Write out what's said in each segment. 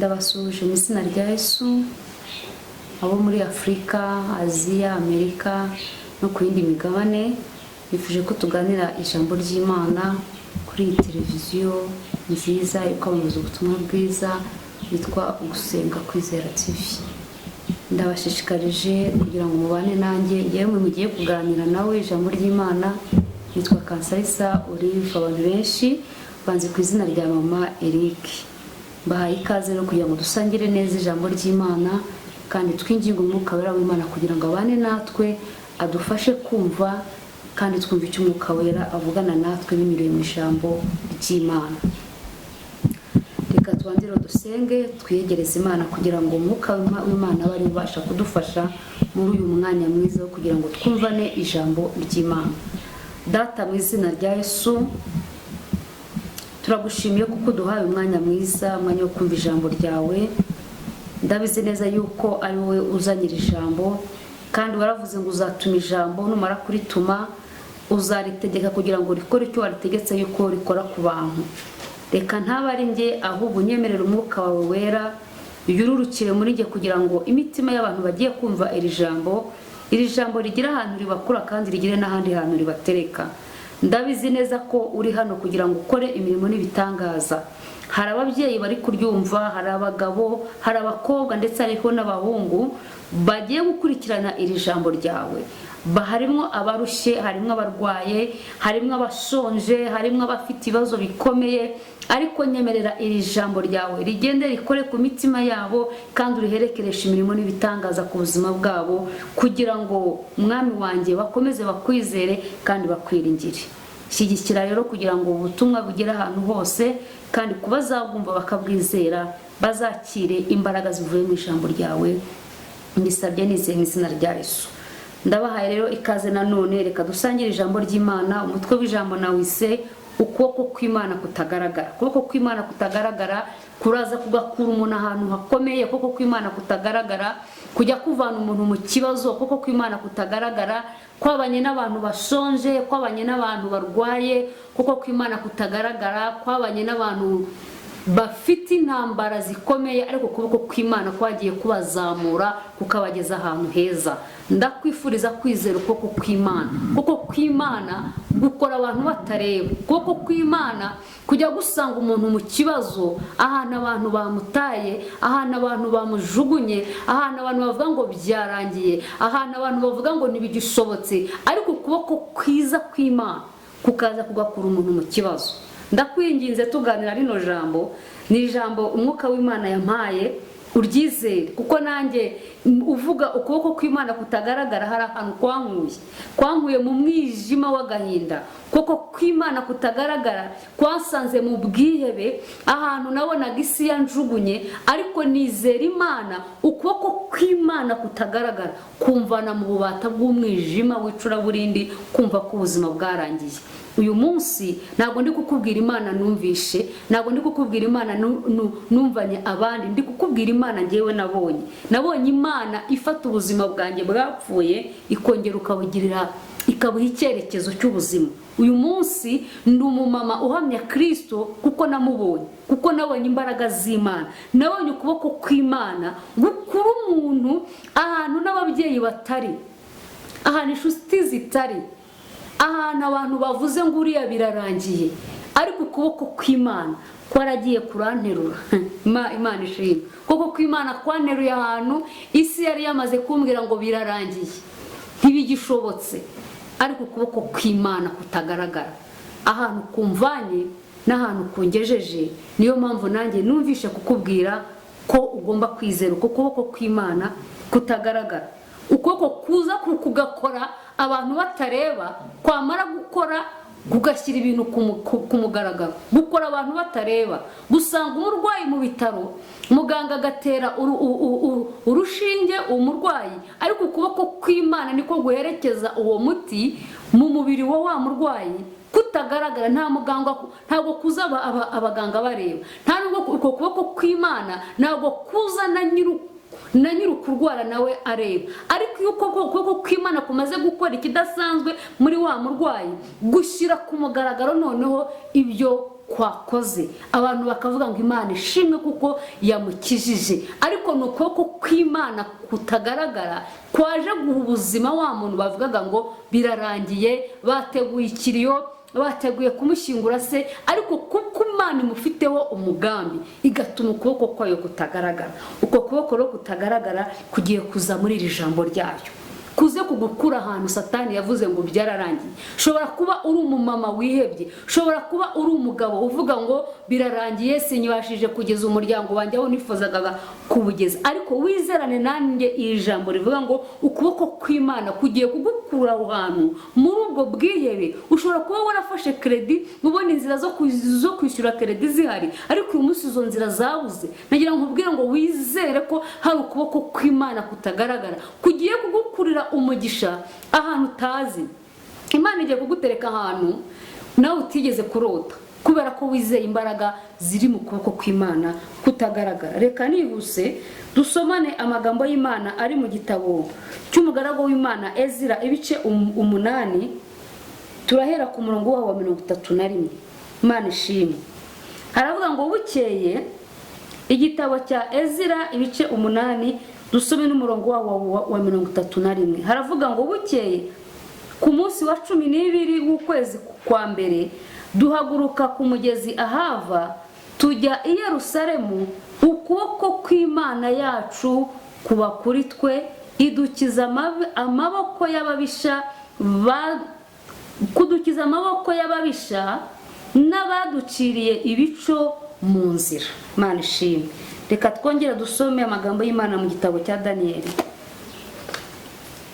ndabasuje mu izina rya Yesu abo muri Afrika, Aziya, Amerika no ku yindi migabane. Bifuje ko tuganira ijambo ry'Imana kuri iyi televiziyo nziza ikwamamaza ubutumwa bwiza yitwa Gusenga Kwizera TV. Ndabashishikarije kugira ngo mubane nanjye ngewe mugiye kuganira nawe ijambo ry'Imana. Yitwa Kansarisa Olive, abantu benshi banze ku izina rya Mama Eric. Bahaye ikaze no kugira ngo dusangire neza ijambo ry'Imana kandi twinginge umwuka wera w'Imana kugira ngo abane natwe, adufashe kumva kandi twumve icyo umwuka wera avugana natwe binyuriye mu ijambo ry'Imana. Reka twandire dusenge twiyegereze Imana kugira ngo umwuka w'Imana bari ubasha kudufasha muri uyu mwanya mwiza wo kugira ngo twumvane ijambo ry'Imana. Data mu izina rya Yesu, turagushimiye kuko duhaye umwanya mwiza, umwanya wo kumva ijambo ryawe. Ndabizi neza yuko ari wowe uzanyira ijambo, kandi waravuze ngo uzatuma ijambo, numara kurituma uzaritegeka kugira ngo rikore icyo waritegetse yuko rikora ku bantu. Reka ntaba ari njye, ahubwo unyemerera umwuka wawe wera yururukire muri njye kugira ngo imitima y'abantu bagiye kumva iri jambo rigira ahantu ribakura kandi rigire n'ahandi hantu ribatereka. Ndabizi neza ko uri hano kugira ngo ukore imirimo n'ibitangaza. Hari ababyeyi bari kuryumva, hari abagabo, hari abakobwa ndetse hariho n'abahungu bagiye gukurikirana iri jambo ryawe. Harimo abarushye, harimo abarwaye, harimo abashonje, harimo abafite ibibazo bikomeye, ariko nyemerera iri jambo ryawe rigende rikore ku mitima yabo kandi uriherekeresha imirimo n'ibitangaza ku buzima bwabo, kugira ngo mwami wanjye bakomeze bakwizere kandi bakwiringire. Shyigikira rero kugira ngo ubutumwa bugere ahantu hose, kandi kubazabwumva bakabwizera bazakire imbaraga zivuye mu ijambo ryawe. Mbisabye nizeye mu izina rya Yesu. Ndabahaye rero ikaze nanone, reka dusangire ijambo ry'Imana. Umutwe w'ijambo nawise ukuboko kw'Imana kutagaragara. Ukuboko kw'Imana kutagaragara kuraza kugakura umuntu ahantu hakomeye. Ukuboko kw'Imana kutagaragara kujya kuvana umuntu mu kibazo. Ukuboko kw'Imana kutagaragara kwabanye n'abantu bashonje, kwabanye n'abantu barwaye. Ukuboko kw'Imana kutagaragara kwabanye n'abantu bafite intambara zikomeye, ariko ukuboko kw'Imana kwagiye kubazamura kukabageza ahantu heza. Ndakwifuriza kwizera ukuboko kw'Imana. Ukuboko kw'Imana gukora abantu batareba. Ukuboko kw'Imana kujya gusanga umuntu mu kibazo, ahantu abantu bamutaye, ahantu abantu bamujugunye, ahantu abantu bavuga ngo byarangiye, ahantu abantu bavuga ngo ntibigishobotse, ariko ukuboko kwiza kw'Imana kukaza kugakura umuntu mu kibazo. Ndakwinginze tuganira rino jambo, ni ijambo umwuka w'Imana yampaye, uryizere kuko nanjye uvuga ukuboko kw'Imana kutagaragara hari ahantu kwankuye mu mwijima w'agahinda. Ukuboko kw'Imana kutagaragara kwasanze mu bwihebe, ahantu nabonaga isi yanjugunye, ariko nizera Imana. Ukuboko kw'Imana kutagaragara kumvana mu bubata bw'umwijima w'icuraburindi, kumva ko ubuzima bwarangiye. Uyu munsi ntabwo ndi kukubwira Imana numvishe, ntabwo ndi kukubwira Imana numvanye abandi, ndi kukubwira Imana ngewe nabonye Imana ifata ubuzima bwanjye bwapfuye ikongera ikabuha icyerekezo cy'ubuzima. Uyu munsi ndi umumama uhamya Kristo kuko namubonye, kuko nabonye imbaraga z'Imana, nabonye ukuboko kw'Imana gukura umuntu ahantu n'ababyeyi batari, ahantu inshuti zitari, ahantu abantu bavuze ngo uriya birarangiye, ariko ukuboko kw'Imana kwaragiye kuranterura. Imana ishimwe. Ukuboko kw'Imana kwanteruye ahantu isi yari yamaze kumbwira ngo birarangiye, ntibigishobotse, ariko ukuboko kw'Imana kutagaragara ahantu kumvanye n'ahantu kungejeje. Niyo mpamvu nanjye numvishe kukubwira ko ugomba kwizera uko ukuboko kw'Imana kutagaragara. Ukuboko kuza kugakora abantu batareba, kwamara gukora kugashyira ibintu ku mugaragaro, gukora abantu batareba, gusanga umurwayi mu bitaro, muganga agatera urushinge umurwayi, ariko ukuboko kw'Imana niko guherekeza uwo muti mu mubiri wa murwayi kutagaragara. Nta muganga, ntabwo kuza abaganga bareba, nta nubwo uko kuboko kw'Imana ntabwo kuza na nyiri kurwara nawe areba, ariko iyo ukuboko kw'Imana kumaze gukora ikidasanzwe muri wa murwayi, gushyira ku mugaragaro noneho ibyo kwakoze, abantu bakavuga ngo Imana ishimwe kuko yamukijije, ariko ni ukuboko kw'Imana kutagaragara kwaje guha ubuzima wa muntu bavugaga ngo birarangiye, bateguye ikiriyo, bateguye kumushyingura se, ariko kuko Imana imufiteho umugambi igatuma ukuboko kwayo kutagaragara. Uko kuboko rero kutagaragara kugiye kuza muri iri jambo ryayo, kuze kugukura ahantu Satani yavuze ngo byararangiye. Shobora kuba uri umumama wihebye, shobora kuba uri umugabo uvuga ngo birarangiye, sinyibashije kugeza umuryango wanjye aho nifuzaga kubugeza, ariko wizerane nanjye iri jambo rivuga ngo ukuboko kw'Imana kugiye kugukura aho hantu muri ubwo bwihebe. Ushobora kuba warafashe kredi, mubona inzira zo kwishyura kredi zihari, ariko uyu munsi izo nzira zabuze. Nagira ngo nkubwire ngo wizere ko hari ukuboko kw'Imana kutagaragara kugiye kugukurira umugisha ahantu utazi. Imana igiye kugutereka ahantu nawe utigeze kurota, kubera ko wizeye imbaraga ziri mu kuboko kw'Imana kutagaragara. Reka nihuse dusomane amagambo y'Imana ari mu gitabo cy'umugaragu w'Imana Ezira ibice 8, turahera ku murongo wa 31. Imana ishimwe. Haravuga ngo bukeye, igitabo cya Ezira ibice 8 dusome n'umurongo wa 31. Haravuga ngo bukeye ku munsi wa 12 w'ukwezi kwa mbere, duhaguruka ku mugezi Ahava tujya i Yerusalemu, ukuboko kw'Imana yacu kuba kuri twe, idukiza amaboko y'ababisha kudukiza amaboko y'ababisha n'abaduciriye ibico mu nzira. Imana ishimwe. Reka twongere dusome amagambo y'Imana mu gitabo cya Daniyeli.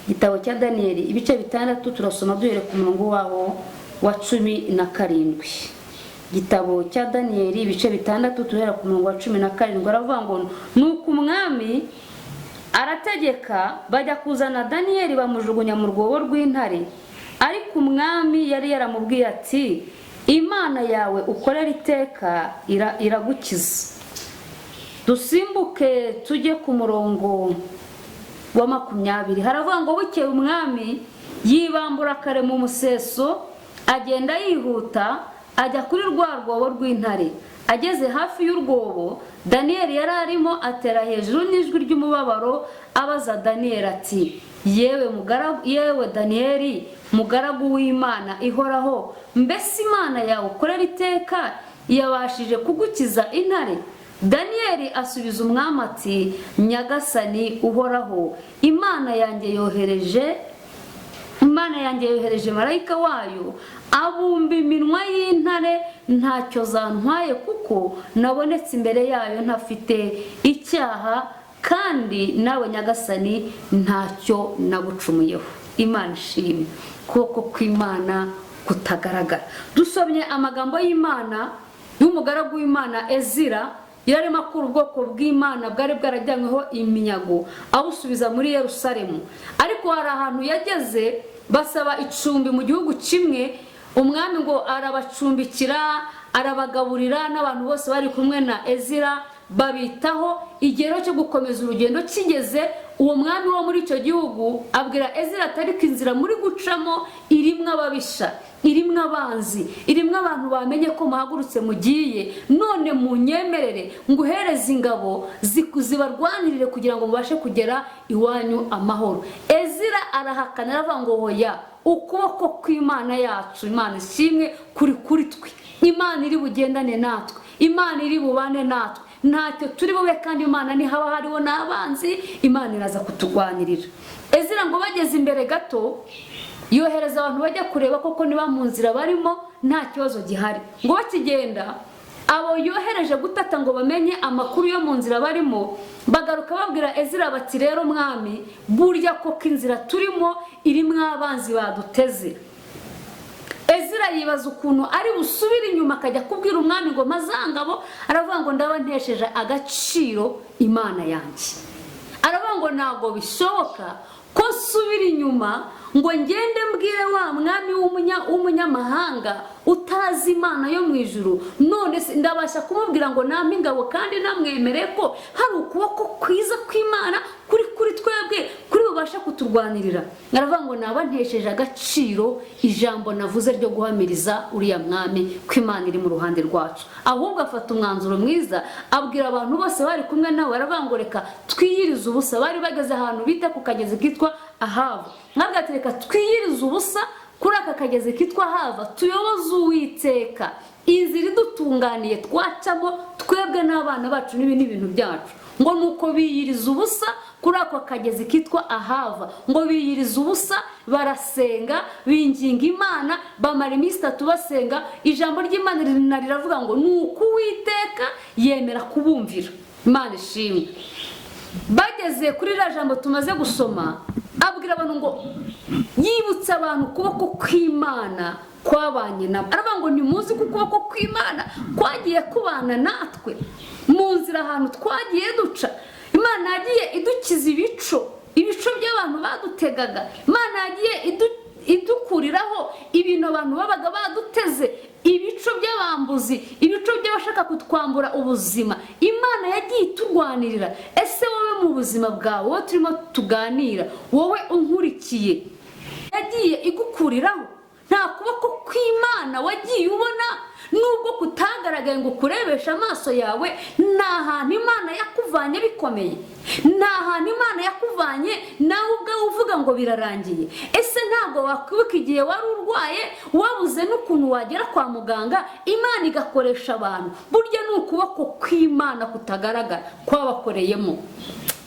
Igitabo cya Daniyeli ibice 6 turasoma duhere ku murongo waho wa 17. Igitabo cya Daniyeli ibice 6 turahera ku murongo wa 17. Aravuga ngo nuko umwami arategeka bajya kuzana Daniyeli bamujugunya mu rwobo rw'intare, ariko umwami yari yaramubwiye ati Imana yawe ukorera iteka iragukiza. Dusimbuke tujye ku murongo wa 20. Haravuga ngo bukeye umwami yibambura kare mu museso, agenda yihuta ajya kuri rwa rwobo rw'intare. Ageze hafi y'urwobo, Daniyeli yari arimo atera hejuru n'ijwi ry'umubabaro abaza Daniyeli ati yewe Daniyeli, mugaragu w'Imana ihoraho, mbese Imana yawe ukorera iteka yabashije kugukiza intare? Daniyeli asubiza umwami ati nyagasani uhoraho, Imana yanjye yohereje marayika wayo abumba iminwa y'intare, ntacyo zantwaye kuko nabonetse imbere yayo ntafite icyaha, kandi nawe nyagasani ntacyo nagucumuyeho. Imana ishimwe. Kuboko kw'Imana kutagaragara. Dusomye amagambo y'Imana y'umugaragu w'Imana Ezira, yarimo akura ubwoko bw'Imana bwari bwarajyanyweho iminyago abusubiza muri Yerusalemu. Ariko hari ahantu yageze basaba icumbi mu gihugu kimwe, umwami ngo arabacumbikira, arabagaburira, n'abantu bose bari kumwe na Ezira babitaho. Igero cyo gukomeza urugendo kigeze, uwo mwami wo muri icyo gihugu abwira Ezira atari ko inzira muri gucamo irimwe ababisha, irimwe abanzi, irimwe abantu bamenye ko muhagurutse mugiye, none munyemerere nguhereze ingabo zibarwanirire kugira ngo mubashe kugera iwanyu amahoro. Ezira arahakana, aravuga ngo hoya, ukuboko kw'Imana yacu, Imana ishimwe, kuri twe. Imana iri bugendane natwe, Imana iri bubane natwe, ntacyo turi bube, kandi Imana ni haba hariho n'abanzi, Imana iraza kutugwanirira. Ezira ngo bageze imbere gato, yohereza abantu bajya kureba koko niba mu nzira barimo nta kibazo gihari. Ngo bakigenda, abo yohereje gutata ngo bamenye amakuru yo mu nzira barimo, bagaruka babwira Ezira bati rero mwami, burya koko inzira turimo irimo abanzi baduteze. Ezira yibaza ukuntu ari busubire inyuma akajya kubwira umwami ngo mazangabo, aravuga ngo ndaba ntesheje agaciro Imana yanjye. Aravuga ngo ntago bishoboka ko subira inyuma ngo ngende mbwire wa mwami w'umunyamahanga utazi Imana yo mu ijuru, none ndabasha kumubwira ngo nampe ingabo kandi namwemereye ko hari ukuboko kwiza kw'Imana kuri twebwe, kuri ubashe kuturwanirira. Ngaravuga ngo nabantesheje agaciro ijambo navuze ryo guhamiriza uriya mwami ko Imana iri mu ruhande rwacu. Ahubwo afata umwanzuro mwiza abwira abantu bose bari kumwe nawe, aravuga ngo reka twiyirize ubusa. Bari bageze ahantu bita ku kagezi kitwa Ahava. Mwabwati reka twiyirize ubusa kuri aka kagezi kitwa Ahava, tuyoboze Uwiteka inzira idutunganiye twacamo twebwe n'abana bacu n'ibindi bintu byacu. Ngo nuko biyiriza ubusa kuri ako kagezi kitwa Ahava, ngo biyiriza ubusa barasenga binginga Imana, bamara iminsi 3 basenga. Ijambo ry'Imana riravuga ngo nuko Uwiteka yemera kubumvira. Imana ishimwe. Bageze kuri ira jambo tumaze gusoma, abwira abantu ngo yibutsa abantu kuboko kw'Imana kwabanye nabo. Aravuga ngo nimuzi ko ukuboko kw'Imana kwagiye kubana natwe mu nzira ahantu twagiye duca. Imana yagiye idukiza ibico by'abantu badutegaga. Imana yagiye idukuriraho ibintu abantu babaga baduteze, ibico by'abambuzi, ibico by'abashaka kutwambura ubuzima. Imana yagiye iturwanirira. Ese wowe mu buzima bwawe, wowe turimo tuganira, wowe unkurikiye, yagiye igukuriraho? Nta kuboko kw'Imana wagiye ubona? Nubwo kutagaragaye ngo kurebesha amaso yawe, nta hantu Imana yakuvanye bikomeye, nta hantu Imana yakuvanye nawe ubwawe uvuga ngo birarangiye. Ese ntabwo wakwibuka igihe wari urwaye wabuze n'ukuntu wagera kwa muganga, Imana igakoresha abantu? Burya ni ukuboko kw'Imana kutagaragara kwabakoreyemo.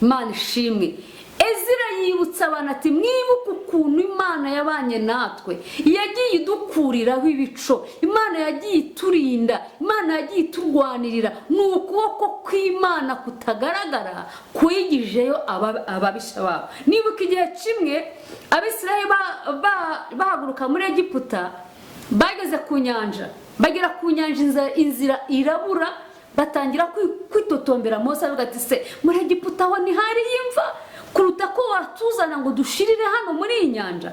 Imana ishimwe. Ezira yibutsa abantu ati mwibuke ukuntu Imana yabanye natwe, yagiye idukuriraho ibico, Imana yagiye iturinda, Imana yagiye iturwanirira. Ni ukuboko kw'Imana kutagaragara kwigijeyo ababisha babo. Nibuka igihe kimwe Abisirayeli bahaguruka muri Egiputa, bageze ku nyanja, bagera ku nyanja inzira irabura, batangira kwitotombera. Mose avuga ati se muri Egiputa ho ntihari imva kuruta ko watuzana ngo dushirire hano muri iyi nyanja?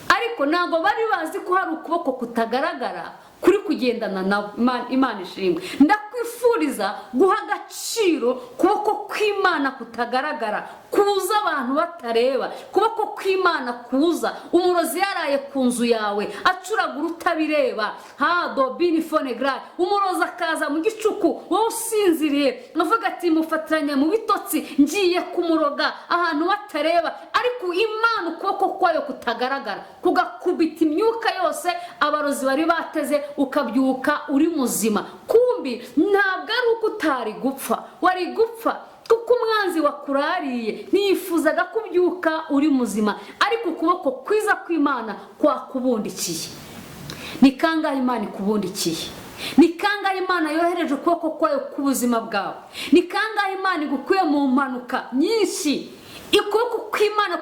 Ariko ntabwo bari bazi ko hari ukuboko kutagaragara kuri kugendana nabo. Imana ishimwe. Ndakwifuriza guha agaciro kuboko kw'Imana kutagaragara, kuza abantu batareba, kuboko kw'Imana kuza umurozi yaraye ku nzu yawe acuragura utabireba, dobini fonegrade, umurozi akaza mu gicuku wowe usinziriye avuga ati mufatiranye mu bitotsi ngiye kumuroga ahantu batareba. Ariko Imana ukuboko kwayo kutagaragara kugakubita imyuka yose abarozi bari bateze, ukabyuka uri muzima. Kumbi ntabwo ari uko utari gupfa, wari gupfa kuko umwanzi wakurariye ntiyifuzaga kubyuka uri muzima. Ariko ukuboko kwiza kw'Imana kwakubundikiye. Ni kangahe Imana ikubundikiye? Ni kangahe Imana yohereje ukuboko kwayo ku buzima bwawe? Ni kangahe Imana igukuye mu mpanuka nyinshi, ukuboko kw'Imana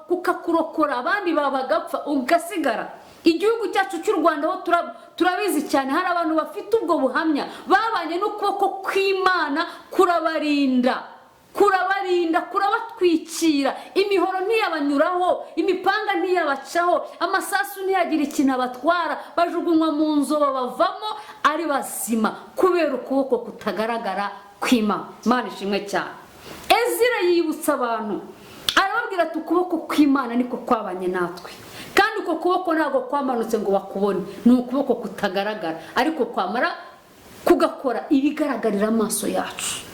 kukakurokora abandi babagapfa ugasigara? Igihugu cyacu cy'u Rwanda ho turabizi cyane, hari abantu bafite ubwo buhamya, babanye n'ukuboko kw'Imana kurabarinda, kurabatwikira. Imihoro ntiyabanyuraho, imipanga ntiyabacaho, amasasu ntiyagira ikintu abatwara, bajugunywa mu nzobo bavamo ari bazima kubera ukuboko kutagaragara kw'Imana. Imana ishimwe cyane. Ezira yibutsa abantu, arababwira ati ukuboko kw'Imana niko kwabanye natwe, kandi uko kuboko ntabwo kwamanutse ngo bakubone. Ni ukuboko kutagaragara ariko kwamara kugakora ibigaragarira amaso yacu.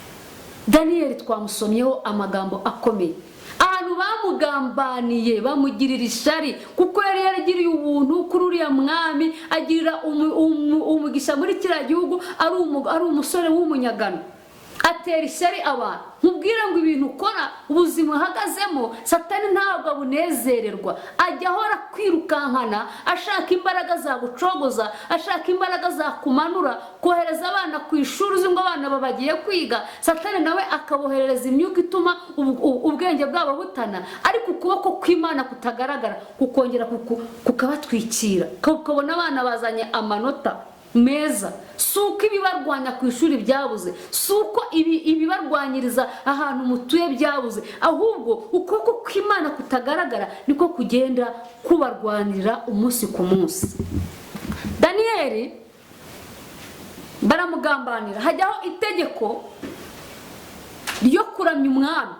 Daniel twamusomyeho amagambo akomeye, ahantu bamugambaniye bamugirira ishari kuko yari yaragiriye ubuntu kuri uriya mwami, agirira umugisha muri kiriya gihugu, ari umusore w'umunyagano, atera ishyari abantu. Nkubwira ngo ibintu ukora, ubuzima uhagazemo, Satani ntabwo abunezererwa, ajya ahora kwirukankana ashaka imbaraga zagucogoza, ashaka imbaraga zakumanura, kohereza abana ku ishuri uzi ngo abana babagiye kwiga. Satani nawe akaboherereza imyuka ituma ubwenge bwabo butana. Ariko ukuboko kw'Imana kutagaragara kukongera kukabatwikira, ukabona abana bazanye amanota meza. Suko ibibarwanya ku ishuri byabuze, suko ibibarwanyiriza ahantu mutuye byabuze, ahubwo ukuboko kw'Imana kutagaragara niko kugenda kubarwanira umunsi ku munsi. Daniel baramugambanira, hajyaho itegeko ryo kuramya umwami,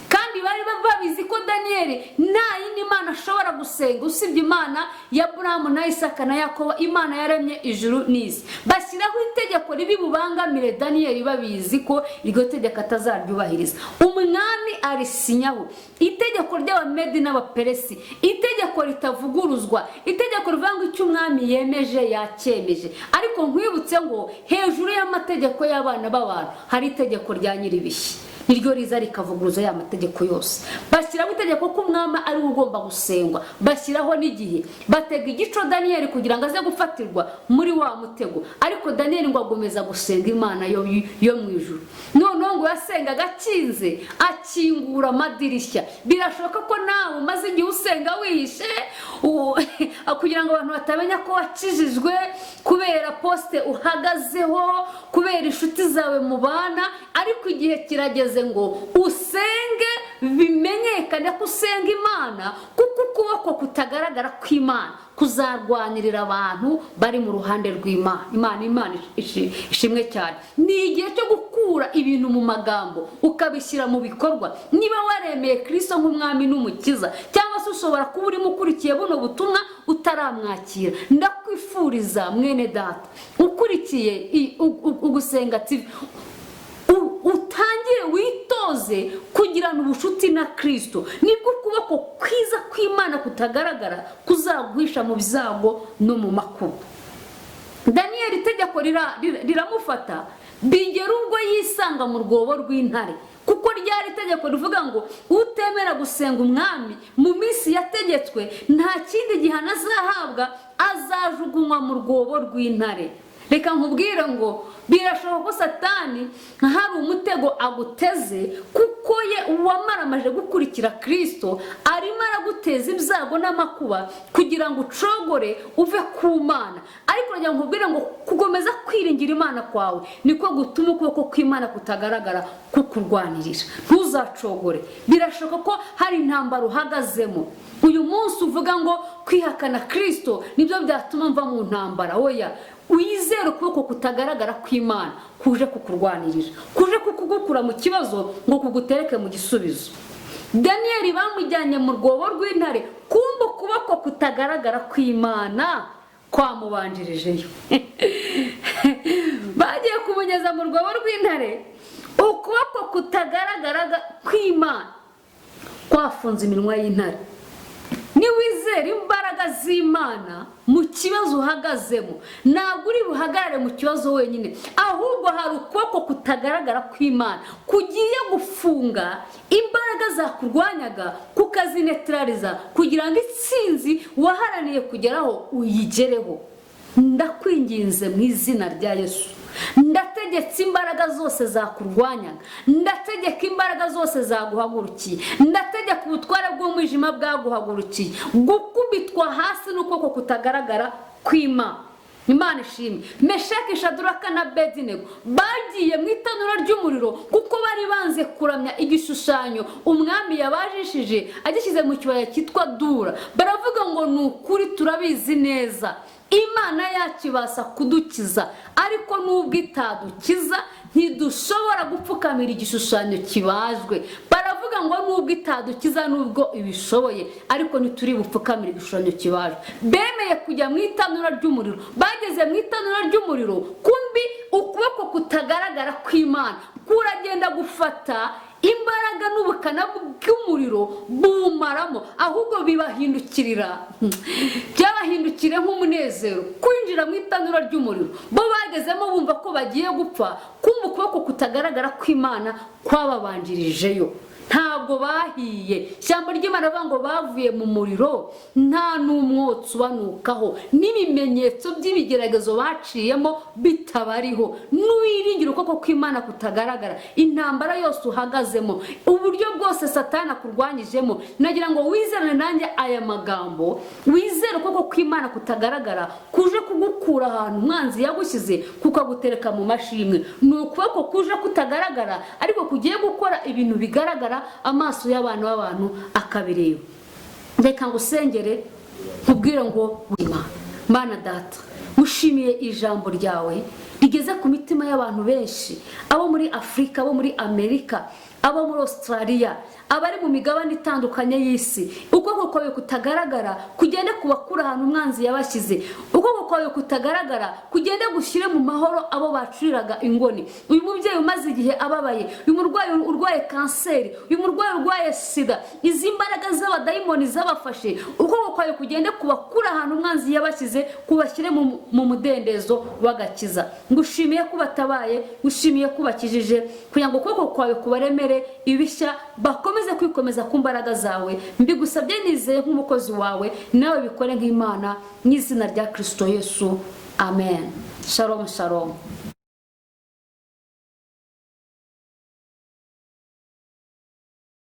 kandi bari babizi ko Daniel Daniyeli nta yindi mana ashobora gusenga usibye imana ya Aburahamu na Isaka na Yakobo, imana yaremye ijuru n'isi. Bashyiraho itegeko ribi bubangamire Daniyeli babizi ko iryo tegeko atazaryubahiriza. Umwami arisinyaho itegeko ry'Abamedi n'Abaperesi, itegeko ritavuguruzwa, itegeko rivuga ngo icyo umwami yemeje yacyemeje. Ariko nkwibutse ngo hejuru y'amategeko y'abana b'abantu hari itegeko rya nyiribishyi, niryo riza rikavuguruza ya mategeko yose. Bashyiraho itegeko ko umwami ari ugomba gusengwa, bashyiraho n'igihe, batega igico Daniyeli kugira ngo aze gufatirwa muri wa mutego. Ariko Daniyeli ngo agomeza gusenga imana yo mu ijuru. Noneho ngo yasengaga akinze, akingura amadirishya. Birashoboka ko nawe umaze igihe usenga wihishe kugira ngo abantu batamenya ko wakijijwe, kubera poste uhagazeho, kubera inshuti zawe mubana. Ariko igihe kirageze ngo usenge, bimenyekane ko usenga imana, kuko ukuboko kutagaragara kw'imana kuzarwanirira abantu bari mu ruhande rw'Imana. Imana ishimwe cyane. Ni igihe cyo gukura ibintu mu magambo ukabishyira mu bikorwa. Niba waremeye Kristo nk'umwami n'umukiza, cyangwa se ushobora kuba urimo ukurikiye buno butumwa utaramwakira, ndakwifuriza mwene data ukurikiye ugusenga TV, utangire witoze kugirana ubucuti na Kristo. Nibwo ukuboko kwiza kw'Imana kutagaragara kuzaguhisha mu bizago no mu makuba. Daniyeli itegeko riramufata bigera ubwo yisanga mu rwobo rw'intare, kuko ryari itegeko rivuga ngo utemera gusenga umwami mu minsi yategetswe nta kindi gihano azahabwa, azajugunywa mu rwobo rw'intare. Reka nkubwire ngo birashoboka ko Satani hari umutego aguteze, kuko ye uwamaramaje gukurikira Kristo arimo araguteza ibyago n'amakuba kugira ngo ucogore uve ku Mana. Ariko rya nkubwire ngo kugomeza kwiringira Imana kwawe niko gutuma ukuboko kw'Imana kutagaragara kukurwanirira. Ntuzacogore. Birashoboka ko hari intambara uhagazemo uyu munsi uvuga ngo kwihakana Kristo nibyo byatuma mva mu ntambara. Oya, wizere ukuboko kutagaragara kw'Imana kuje kukurwanirira, kuje kukugukura mu kibazo ngo kugutereke mu gisubizo. Daniyeli bamujyanye mu rwobo rw'intare, kumva ukuboko kutagaragara kw'Imana kwamubanjirijeyo. Bagiye kumugeza mu rwobo rw'intare, ukuboko kutagaragara kw'Imana kwafunze iminwa y'intare. Niwizere imbaraga z'Imana mu kibazo uhagazemo, ntabwo uri buhagarare mu kibazo wenyine, ahubwo hari ukuboko kutagaragara kw'Imana kugiye gufunga imbaraga zakurwanyaga, kukazinetraliza kugira ngo itsinzi waharaniye kugeraho uyigereho. Ndakwinginze mu izina rya Yesu, ndategetse imbaraga zose zakurwanyaga, ndategeka imbaraga zose zaguhagurukiye, ndategeka ubutware bw'umwijima bwaguhagurukiye gukubitwa hasi n'ukuboko kutagaragara kw'Imana. Imana ishimwe. Meshaki, Shaduraka na Abedinego bagiye mu itanura ry'umuriro kuko bari banze kuramya igishushanyo umwami yabajishije agishyize mu kibaya cyitwa Dura. Baravuga ngo ni ukuri turabizi neza Imana yacu ibasha kudukiza, ariko nubwo itadukiza ntidushobora gupfukamira igishushanyo kibajwe. Baravuga ngo nubwo itadukiza nubwo ibishoboye, ariko ntituri bupfukamira igishushanyo kibajwe. Bemeye kujya mu itanura ry'umuriro. Bageze mu itanura ry'umuriro, kumbi ukuboko kutagaragara kw'Imana kuragenda gufata imbaraga n'ubukana bw'umuriro bumaramo, ahubwo bibahindukirira, byabahindukire nk'umunezero kwinjira mu itanura ry'umuriro. Bo bagezemo bumva ko bagiye gupfa, kumva ukuboko kutagaragara kw'Imana kwababanjirijeyo. Ntabwo bahiye. Ijambo ry'Imana rivuga ngo bavuye mu muriro nta n'umwotsi ubanukaho, n'ibimenyetso by'ibigeragezo baciyemo bitabariho. Nuwiringira ukuboko kw'Imana kutagaragara, intambara yose uhagazemo, uburyo bwose Satani akurwanyijemo, nagira ngo wizerane nanjye aya magambo, wizere ukuboko kw'Imana kutagaragara kuje kugukura ahantu umwanzi yagushyize kukagutereka mu mashimwe. Ni ukuboko kuje kutagaragara ariko kugiye gukora ibintu bigaragara amaso y'abantu b'abantu akabireba. Reka ngusengere nkubwire ngo Mana Data, mushimiye ijambo ryawe rigeze ku mitima y'abantu benshi, abo muri Afrika, abo muri Amerika, abo muri Australia, abari mu migabane itandukanye y'isi, ukuboko kwawe kutagaragara kugende kubakura ahantu umwanzi yabashyize, ukuboko kwawe kutagaragara kugende gushyire mu mahoro abo bacuriraga ingoni. Uyu mubyeyi umaze igihe ababaye, uyu murwayi urwaye kanseri, uyu murwayi urwaye sida, izi mbaraga z'abadayimoni zabafashe, ukuboko kwawe kugende kubakura ahantu umwanzi yabashyize, kubashyire mu mudendezo w'agakiza. Ngushimiye kubatabaye, ngushimiye kubakijije, kugira ngo ukuboko kwawe kubaremere ibishya, bakomeze kwikomeza ku mbaraga zawe. Mbigusabye nizeye nk'umukozi wawe, nawe bikore nk'Imana, mu izina rya Kristo Yesu, amen. Shalom shalom.